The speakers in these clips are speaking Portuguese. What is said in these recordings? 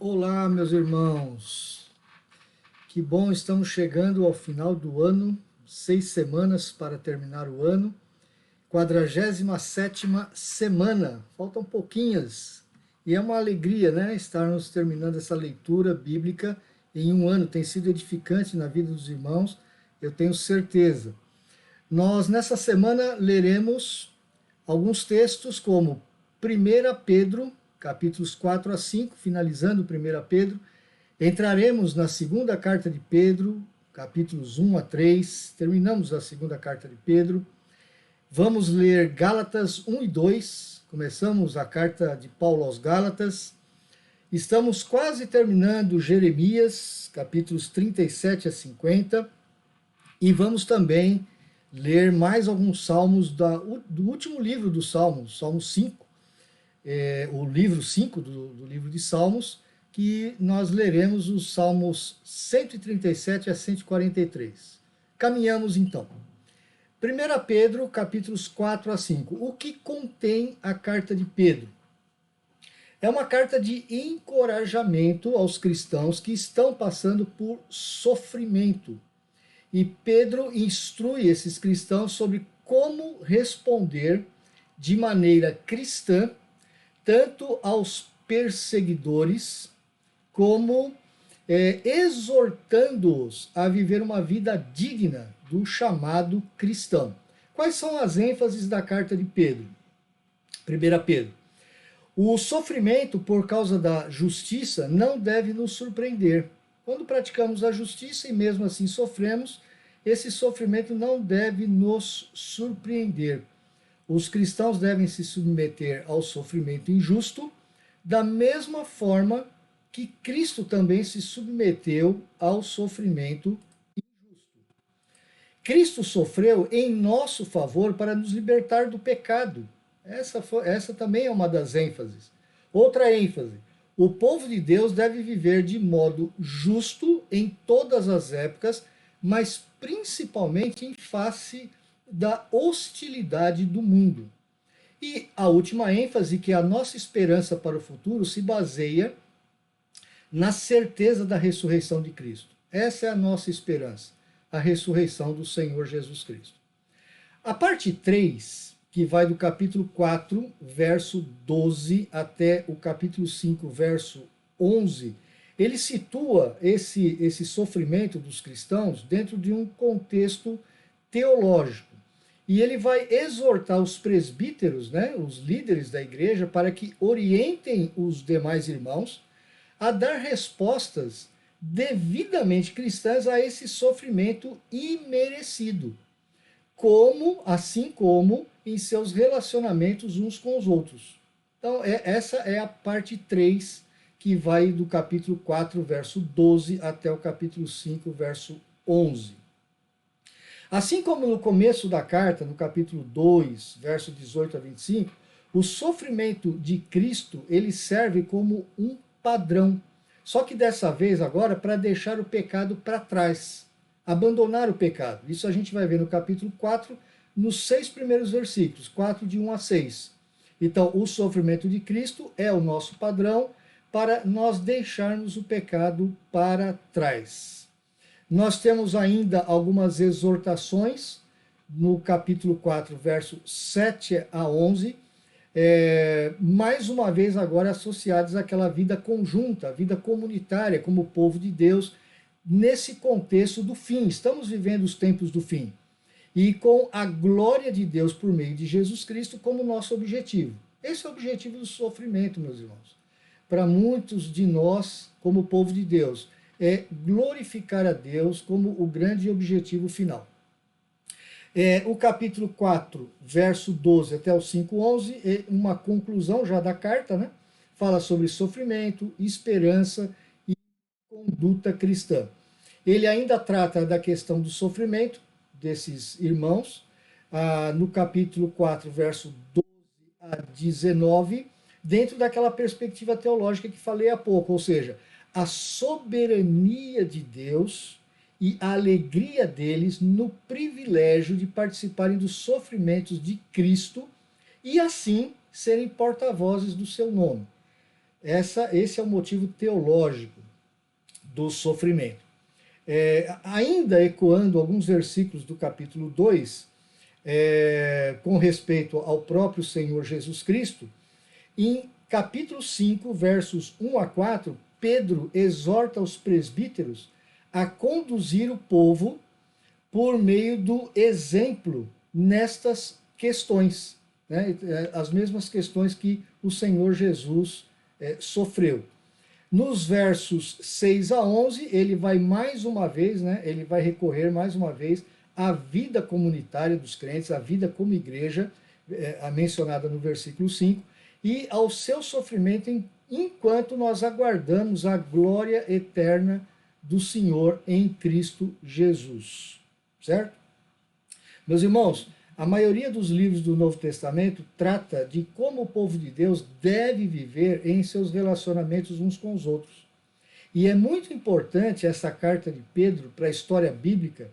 Olá, meus irmãos. Que bom, estamos chegando ao final do ano, 6 semanas para terminar o ano, 47ª semana. Faltam pouquinhas. E é uma alegria, né, estarmos terminando essa leitura bíblica em um ano. Tem sido edificante na vida dos irmãos, eu tenho certeza. Nós, nessa semana, leremos alguns textos como 1 Pedro, capítulos 4 a 5, finalizando 1 Pedro. Entraremos na segunda carta de Pedro, capítulos 1 a 3. Terminamos a segunda carta de Pedro. Vamos ler Gálatas 1 e 2. Começamos a carta de Paulo aos Gálatas. Estamos quase terminando Jeremias, capítulos 37 a 50. E vamos também ler mais alguns salmos do último livro dos Salmos, Salmo 5, o livro 5 do livro de Salmos, que nós leremos os Salmos 137 a 143. Caminhamos então. 1 Pedro, capítulos 4 a 5. O que contém a carta de Pedro? É uma carta de encorajamento aos cristãos que estão passando por sofrimento. E Pedro instrui esses cristãos sobre como responder de maneira cristã, tanto aos perseguidores, como exortando-os a viver uma vida digna do chamado cristão. Quais são as ênfases da carta de Pedro? 1 Pedro. O sofrimento por causa da justiça não deve nos surpreender. Quando praticamos a justiça e mesmo assim sofremos, esse sofrimento não deve nos surpreender. Os cristãos devem se submeter ao sofrimento injusto, da mesma forma que Cristo também se submeteu ao sofrimento injusto. Cristo sofreu em nosso favor para nos libertar do pecado. Essa também é uma das ênfases. Outra ênfase: o povo de Deus deve viver de modo justo em todas as épocas, mas principalmente em face da hostilidade do mundo. E a última ênfase, que a nossa esperança para o futuro se baseia na certeza da ressurreição de Cristo. Essa é a nossa esperança, a ressurreição do Senhor Jesus Cristo. A parte 3, que vai do capítulo 4, verso 12, até o capítulo 5, verso 11, ele situa esse sofrimento dos cristãos dentro de um contexto teológico. E ele vai exortar os presbíteros, né, os líderes da igreja, para que orientem os demais irmãos a dar respostas devidamente cristãs a esse sofrimento imerecido, assim como em seus relacionamentos uns com os outros. Então, essa é a parte 3, que vai do capítulo 4, verso 12, até o capítulo 5, verso 11. Assim como no começo da carta, no capítulo 2, verso 18 a 25, o sofrimento de Cristo, ele serve como um padrão. Só que dessa vez agora para deixar o pecado para trás, abandonar o pecado. Isso a gente vai ver no capítulo 4, nos 6 primeiros versículos, 4 de 1 a 6. Então, o sofrimento de Cristo é o nosso padrão para nós deixarmos o pecado para trás. Nós temos ainda algumas exortações no capítulo 4, verso 7 a 11, mais uma vez agora associadas àquela vida conjunta, vida comunitária como povo de Deus, nesse contexto do fim. Estamos vivendo os tempos do fim. E com a glória de Deus por meio de Jesus Cristo como nosso objetivo. Esse é o objetivo do sofrimento, meus irmãos. Para muitos de nós, como povo de Deus, é glorificar a Deus como o grande objetivo final. O capítulo 4, verso 12 até o 5:11, é uma conclusão já da carta, né? Fala sobre sofrimento, esperança e conduta cristã. Ele ainda trata da questão do sofrimento desses irmãos, no capítulo 4, verso 12 a 19, dentro daquela perspectiva teológica que falei há pouco, ou seja, a soberania de Deus e a alegria deles no privilégio de participarem dos sofrimentos de Cristo e assim serem porta-vozes do seu nome. Esse é o motivo teológico do sofrimento. Ainda ecoando alguns versículos do capítulo 2, com respeito ao próprio Senhor Jesus Cristo, em capítulo 5, versos 1 a 4, Pedro exorta os presbíteros a conduzir o povo por meio do exemplo nestas questões, né? As mesmas questões que o Senhor Jesus sofreu. Nos versos 6 a 11, ele vai mais uma vez, né? Ele vai recorrer mais uma vez à vida comunitária dos crentes, à vida como igreja, mencionada no versículo 5, e ao seu sofrimento enquanto nós aguardamos a glória eterna do Senhor em Cristo Jesus. Certo? Meus irmãos, a maioria dos livros do Novo Testamento trata de como o povo de Deus deve viver em seus relacionamentos uns com os outros. E é muito importante essa carta de Pedro para a história bíblica,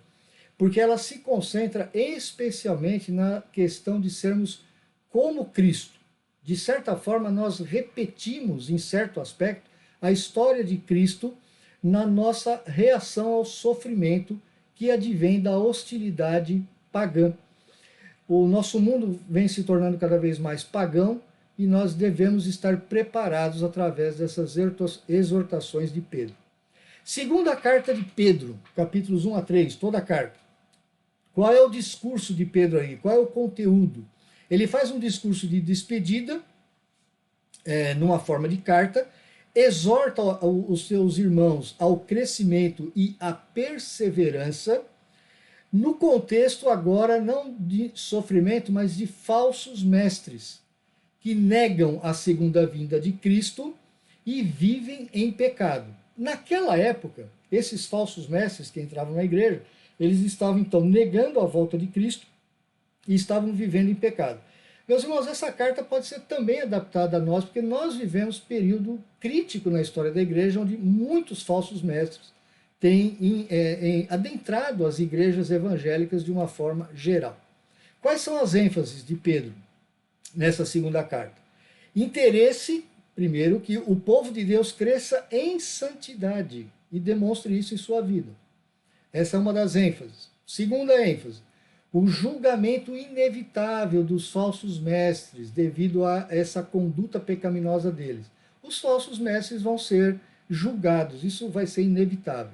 porque ela se concentra especialmente na questão de sermos como Cristo. De certa forma, nós repetimos, em certo aspecto, a história de Cristo na nossa reação ao sofrimento que advém da hostilidade pagã. O nosso mundo vem se tornando cada vez mais pagão e nós devemos estar preparados através dessas exortações de Pedro. Segunda carta de Pedro, capítulos 1 a 3, toda a carta. Qual é o discurso de Pedro aí? Qual é o conteúdo? Ele faz um discurso de despedida, numa forma de carta, exorta os seus irmãos ao crescimento e à perseverança, no contexto agora não de sofrimento, mas de falsos mestres, que negam a segunda vinda de Cristo e vivem em pecado. Naquela época, esses falsos mestres que entravam na igreja, eles estavam então negando a volta de Cristo e estavam vivendo em pecado. Meus irmãos, essa carta pode ser também adaptada a nós, porque nós vivemos período crítico na história da igreja, onde muitos falsos mestres têm adentrado as igrejas evangélicas de uma forma geral. Quais são as ênfases de Pedro nessa segunda carta? Interesse, primeiro, que o povo de Deus cresça em santidade e demonstre isso em sua vida. Essa é uma das ênfases. Segunda ênfase, o julgamento inevitável dos falsos mestres devido a essa conduta pecaminosa deles. Os falsos mestres vão ser julgados, isso vai ser inevitável.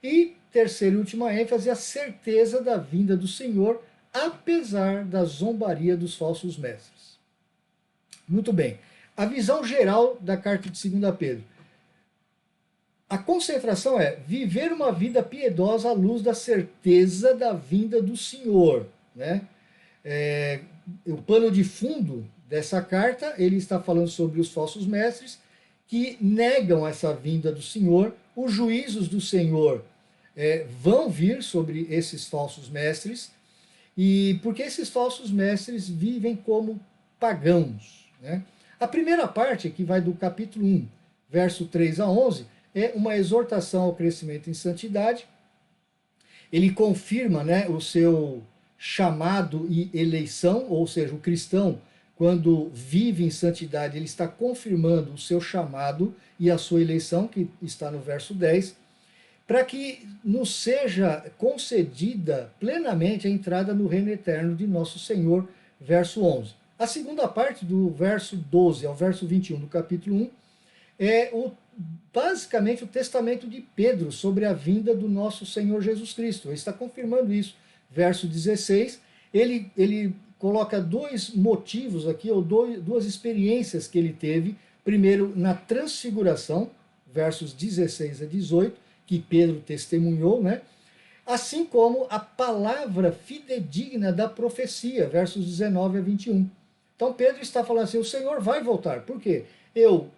E terceira e última ênfase, a certeza da vinda do Senhor, apesar da zombaria dos falsos mestres. Muito bem, a visão geral da carta de 2 Pedro. A concentração é viver uma vida piedosa à luz da certeza da vinda do Senhor, né? O pano de fundo dessa carta, ele está falando sobre os falsos mestres que negam essa vinda do Senhor. Os juízos do Senhor vão vir sobre esses falsos mestres, e porque esses falsos mestres vivem como pagãos, né? A primeira parte, que vai do capítulo 1, verso 3 a 11, é uma exortação ao crescimento em santidade. Ele confirma, né, o seu chamado e eleição, ou seja, o cristão, quando vive em santidade, ele está confirmando o seu chamado e a sua eleição, que está no verso 10, para que nos seja concedida plenamente a entrada no reino eterno de nosso Senhor, verso 11. A segunda parte, do verso 12 ao verso 21 do capítulo 1, é basicamente o testamento de Pedro sobre a vinda do nosso Senhor Jesus Cristo. Ele está confirmando isso. Verso 16, ele coloca dois motivos aqui, ou duas experiências que ele teve. Primeiro, na transfiguração, versos 16 a 18, que Pedro testemunhou, né? Assim como a palavra fidedigna da profecia, versos 19 a 21. Então Pedro está falando assim, o Senhor vai voltar. Por quê? Eu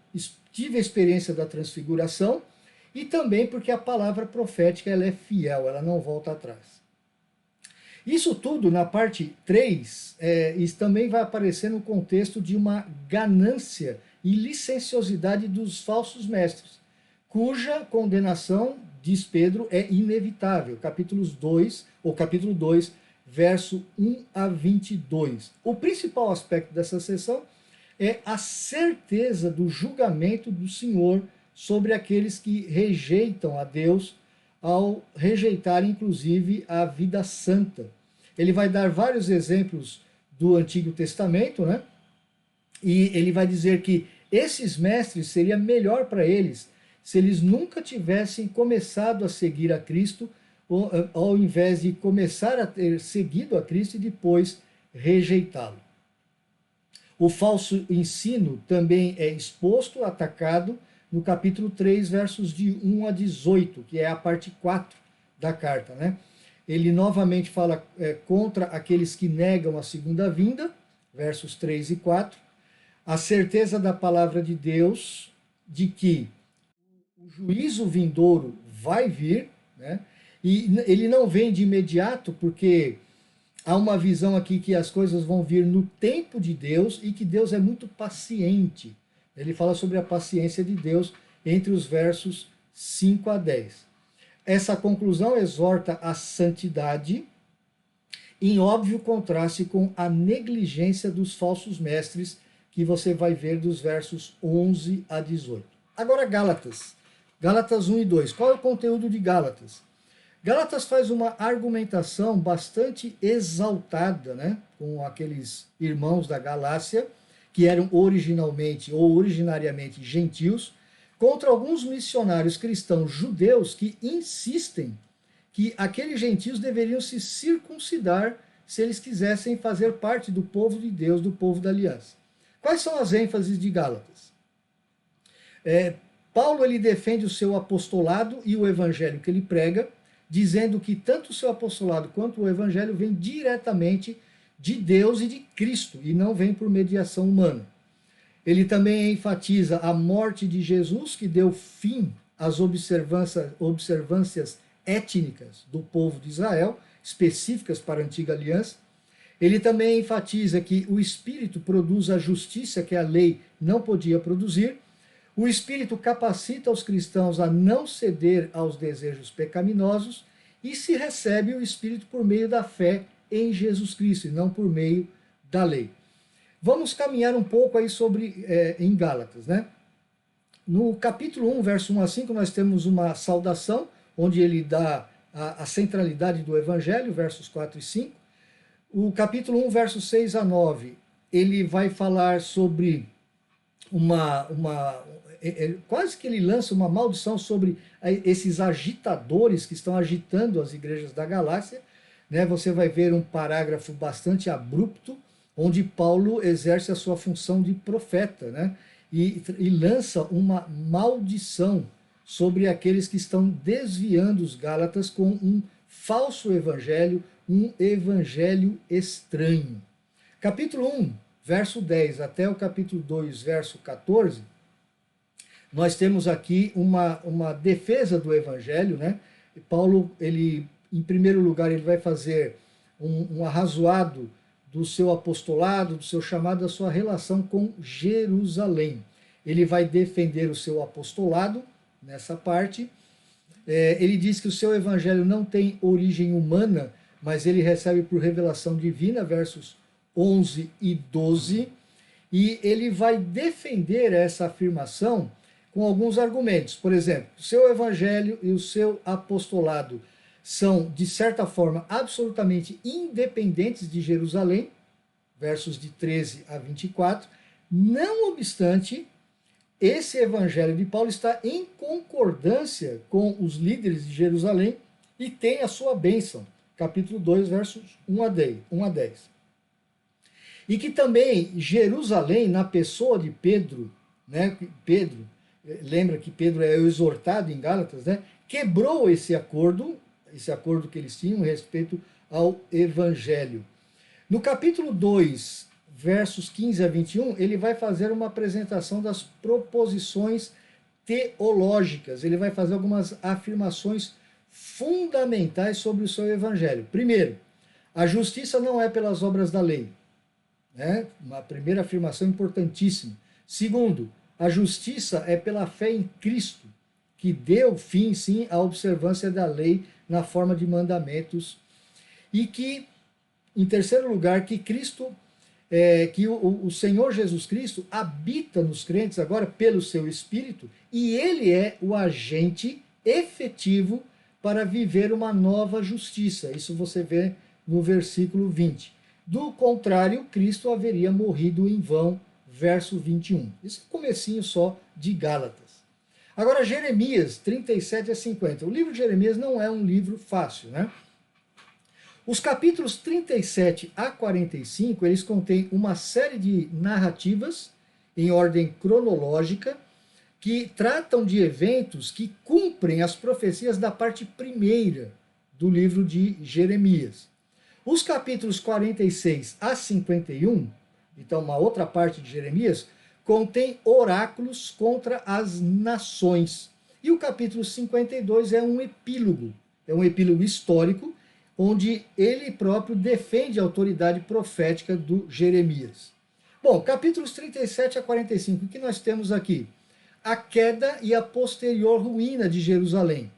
tive a experiência da transfiguração e também porque a palavra profética ela é fiel, ela não volta atrás. Isso tudo, na parte 3, isso também vai aparecer no contexto de uma ganância e licenciosidade dos falsos mestres, cuja condenação, diz Pedro, é inevitável. Capítulo 2, verso 1 a 22. O principal aspecto dessa sessão é a certeza do julgamento do Senhor sobre aqueles que rejeitam a Deus, ao rejeitar inclusive a vida santa. Ele vai dar vários exemplos do Antigo Testamento, né? E ele vai dizer que esses mestres seria melhor para eles se eles nunca tivessem começado a seguir a Cristo, ao invés de começar a ter seguido a Cristo e depois rejeitá-lo. O falso ensino também é exposto, atacado, no capítulo 3, versos de 1 a 18, que é a parte 4 da carta, né? Ele novamente fala contra aqueles que negam a segunda vinda, versos 3 e 4, a certeza da palavra de Deus de que o juízo vindouro vai vir, né? E ele não vem de imediato, porque há uma visão aqui que as coisas vão vir no tempo de Deus e que Deus é muito paciente. Ele fala sobre a paciência de Deus entre os versos 5 a 10. Essa conclusão exorta a santidade, em óbvio contraste com a negligência dos falsos mestres, que você vai ver dos versos 11 a 18. Agora Gálatas. Gálatas 1 e 2. Qual é o conteúdo de Gálatas? Gálatas faz uma argumentação bastante exaltada, né, com aqueles irmãos da Galácia, que eram originariamente gentios, contra alguns missionários cristãos judeus que insistem que aqueles gentios deveriam se circuncidar se eles quisessem fazer parte do povo de Deus, do povo da aliança. Quais são as ênfases de Gálatas? Paulo ele defende o seu apostolado e o evangelho que ele prega, dizendo que tanto o seu apostolado quanto o evangelho vem diretamente de Deus e de Cristo, e não vem por mediação humana. Ele também enfatiza a morte de Jesus, que deu fim às observâncias étnicas do povo de Israel, específicas para a antiga aliança. Ele também enfatiza que o Espírito produz a justiça que a lei não podia produzir. O Espírito capacita os cristãos a não ceder aos desejos pecaminosos e se recebe o Espírito por meio da fé em Jesus Cristo e não por meio da lei. Vamos caminhar um pouco aí em Gálatas, né? No capítulo 1, verso 1 a 5, nós temos uma saudação, onde ele dá a centralidade do Evangelho, versos 4 e 5. O capítulo 1, versos 6 a 9, ele vai falar sobre quase que ele lança uma maldição sobre esses agitadores que estão agitando as igrejas da Galácia, né? Você vai ver um parágrafo bastante abrupto, onde Paulo exerce a sua função de profeta, né? E lança uma maldição sobre aqueles que estão desviando os Gálatas com um falso evangelho, um evangelho estranho. Capítulo 1, verso 10 até o capítulo 2, verso 14, nós temos aqui uma defesa do evangelho, né? Paulo, ele, em primeiro lugar, ele vai fazer um arrazoado do seu apostolado, do seu chamado, da sua relação com Jerusalém. Ele vai defender o seu apostolado nessa parte. Ele diz que o seu evangelho não tem origem humana, mas ele recebe por revelação divina, versos 11 e 12. E ele vai defender essa afirmação com alguns argumentos. Por exemplo, o seu evangelho e o seu apostolado são, de certa forma, absolutamente independentes de Jerusalém, versos de 13 a 24. Não obstante, esse evangelho de Paulo está em concordância com os líderes de Jerusalém e tem a sua bênção, capítulo 2, versos 1 a 10. E que também Jerusalém, na pessoa de Pedro, né, lembra que Pedro é exortado em Gálatas, né, quebrou esse acordo que eles tinham a respeito ao evangelho. No capítulo 2, versos 15 a 21, ele vai fazer uma apresentação das proposições teológicas. Ele vai fazer algumas afirmações fundamentais sobre o seu evangelho. Primeiro, a justiça não é pelas obras da lei, né? Uma primeira afirmação importantíssima. Segundo, a justiça é pela fé em Cristo, que deu fim, sim, à observância da lei na forma de mandamentos. E que, em terceiro lugar, que Cristo que o Senhor Jesus Cristo habita nos crentes agora pelo seu Espírito e ele é o agente efetivo para viver uma nova justiça. Isso você vê no versículo 20. Do contrário, Cristo haveria morrido em vão, verso 21. Isso é o comecinho só de Gálatas. Agora, Jeremias 37 a 50. O livro de Jeremias não é um livro fácil, né? Os capítulos 37 a 45, eles contêm uma série de narrativas em ordem cronológica que tratam de eventos que cumprem as profecias da parte primeira do livro de Jeremias. Os capítulos 46 a 51, então uma outra parte de Jeremias, contém oráculos contra as nações. E o capítulo 52 é um epílogo histórico, onde ele próprio defende a autoridade profética do Jeremias. Bom, capítulos 37 a 45, o que nós temos aqui? A queda e a posterior ruína de Jerusalém.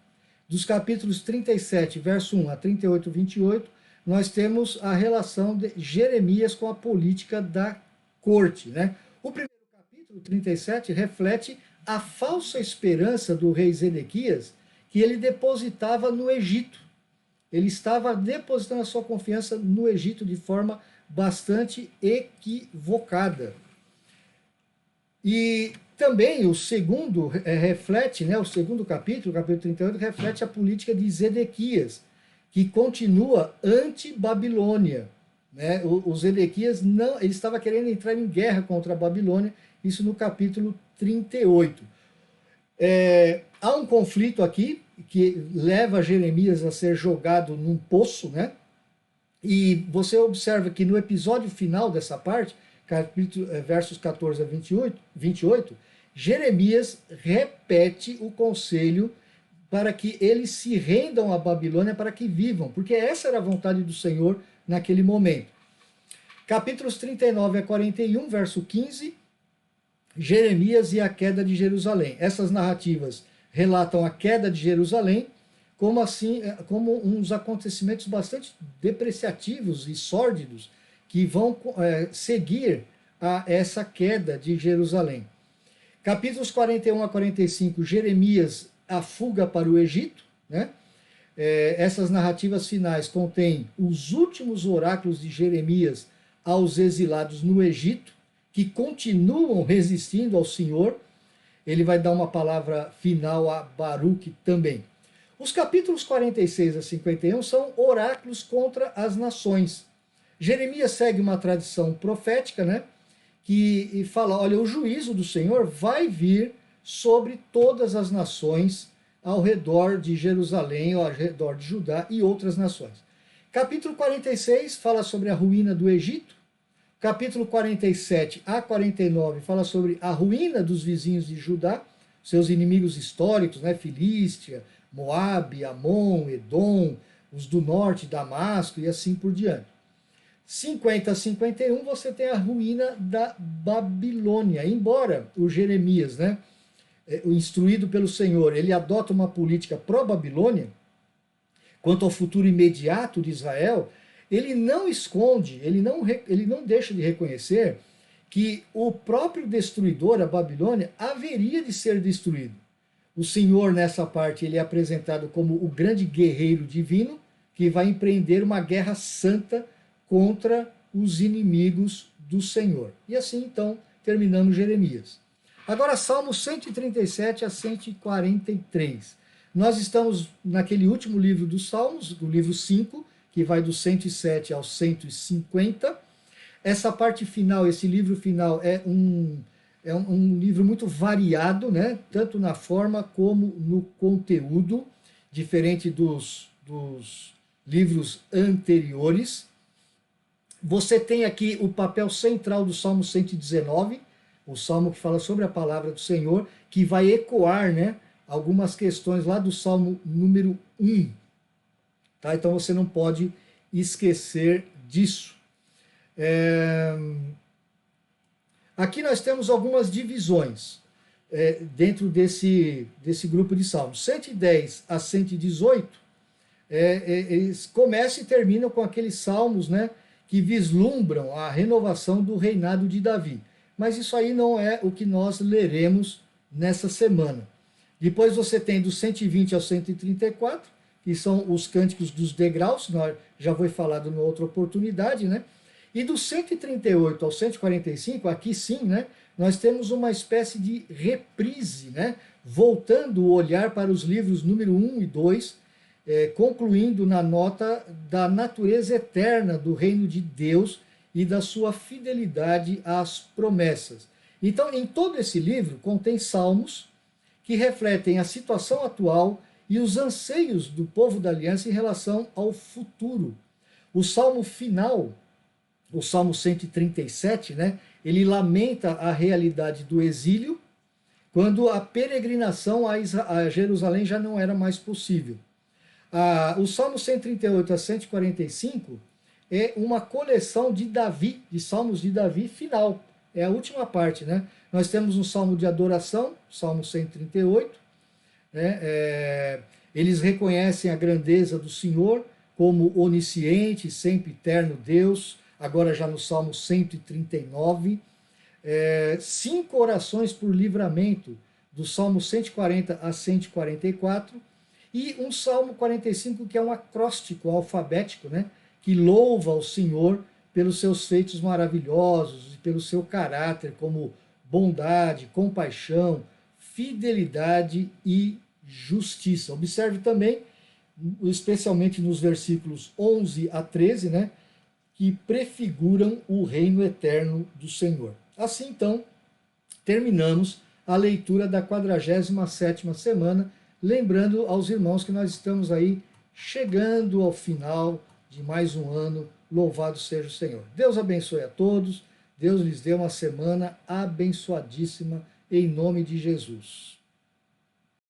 Dos capítulos 37, verso 1 a 38, 28, nós temos a relação de Jeremias com a política da corte, né? O primeiro capítulo, 37, reflete a falsa esperança do rei Zedequias que ele depositava no Egito. Ele estava depositando a sua confiança no Egito de forma bastante equivocada. E também o segundo reflete, né, o segundo capítulo, o capítulo 38, reflete a política de Zedequias, que continua anti-Babilônia. Né? O Zedequias não, ele estava querendo entrar em guerra contra a Babilônia, isso no capítulo 38. Há um conflito aqui que leva Jeremias a ser jogado num poço, né? E você observa que no episódio final dessa parte, versos 14 a 28, Jeremias repete o conselho para que eles se rendam à Babilônia para que vivam, porque essa era a vontade do Senhor naquele momento. Capítulos 39 a 41, verso 15, Jeremias e a queda de Jerusalém. Essas narrativas relatam a queda de Jerusalém como uns acontecimentos bastante depreciativos e sórdidos que vão seguir a essa queda de Jerusalém. Capítulos 41 a 45, Jeremias a fuga para o Egito, né? Essas narrativas finais contêm os últimos oráculos de Jeremias aos exilados no Egito, que continuam resistindo ao Senhor. Ele vai dar uma palavra final a Baruque também. Os capítulos 46 a 51 são oráculos contra as nações. Jeremias segue uma tradição profética, né, que fala, olha, o juízo do Senhor vai vir sobre todas as nações ao redor de Jerusalém, ao redor de Judá e outras nações. Capítulo 46 fala sobre a ruína do Egito. Capítulo 47 a 49 fala sobre a ruína dos vizinhos de Judá, seus inimigos históricos, né, Filístia, Moabe, Amon, Edom, os do norte, Damasco e assim por diante. 50 a 51 você tem a ruína da Babilônia, embora o Jeremias, né, instruído pelo Senhor, ele adota uma política pró-Babilônia, quanto ao futuro imediato de Israel, ele não esconde, ele não deixa de reconhecer que o próprio destruidor, a Babilônia, haveria de ser destruído. O Senhor, nessa parte, ele é apresentado como o grande guerreiro divino, que vai empreender uma guerra santa contra os inimigos do Senhor. E assim, então, terminamos Jeremias. Agora, Salmos 137 a 143. Nós estamos naquele último livro dos Salmos, o livro 5, que vai do 107 ao 150. Essa parte final, esse livro final, é um livro muito variado, né? Tanto na forma como no conteúdo, diferente dos livros anteriores. Você tem aqui o papel central do Salmo 119, o salmo que fala sobre a palavra do Senhor, que vai ecoar, né, algumas questões lá do Salmo número 1. Tá? Então você não pode esquecer disso. Aqui nós temos algumas divisões dentro desse grupo de salmos. 110 a 118, eles começam e terminam com aqueles salmos, né, que vislumbram a renovação do reinado de Davi. Mas isso aí não é o que nós leremos nessa semana. Depois você tem do 120 ao 134, que são os cânticos dos degraus, já foi falado em outra oportunidade, né? E do 138 ao 145, aqui sim, né, nós temos uma espécie de reprise, né, voltando o olhar para os livros número 1 e 2, concluindo na nota da natureza eterna do reino de Deus e da sua fidelidade às promessas. Então, em todo esse livro, contém salmos que refletem a situação atual e os anseios do povo da aliança em relação ao futuro. O salmo final, o Salmo 137, né, ele lamenta a realidade do exílio, quando a peregrinação a Jerusalém já não era mais possível. O Salmo 138 a 145 é uma coleção de Davi, de salmos de Davi final. É a última parte, né? Nós temos um salmo de adoração, Salmo 138, né? Eles reconhecem a grandeza do Senhor como onisciente, sempre eterno Deus, agora já no Salmo 139. 5 orações por livramento, do Salmo 140 a 144, e um Salmo 45 que é um acróstico alfabético, né, que louva o Senhor pelos seus feitos maravilhosos e pelo seu caráter como bondade, compaixão, fidelidade e justiça. Observe também, especialmente nos versículos 11 a 13, né, que prefiguram o reino eterno do Senhor. Assim, então, terminamos a leitura da 47ª semana, lembrando aos irmãos que nós estamos aí chegando ao final de mais um ano. Louvado seja o Senhor. Deus abençoe a todos, Deus lhes dê uma semana abençoadíssima, em nome de Jesus.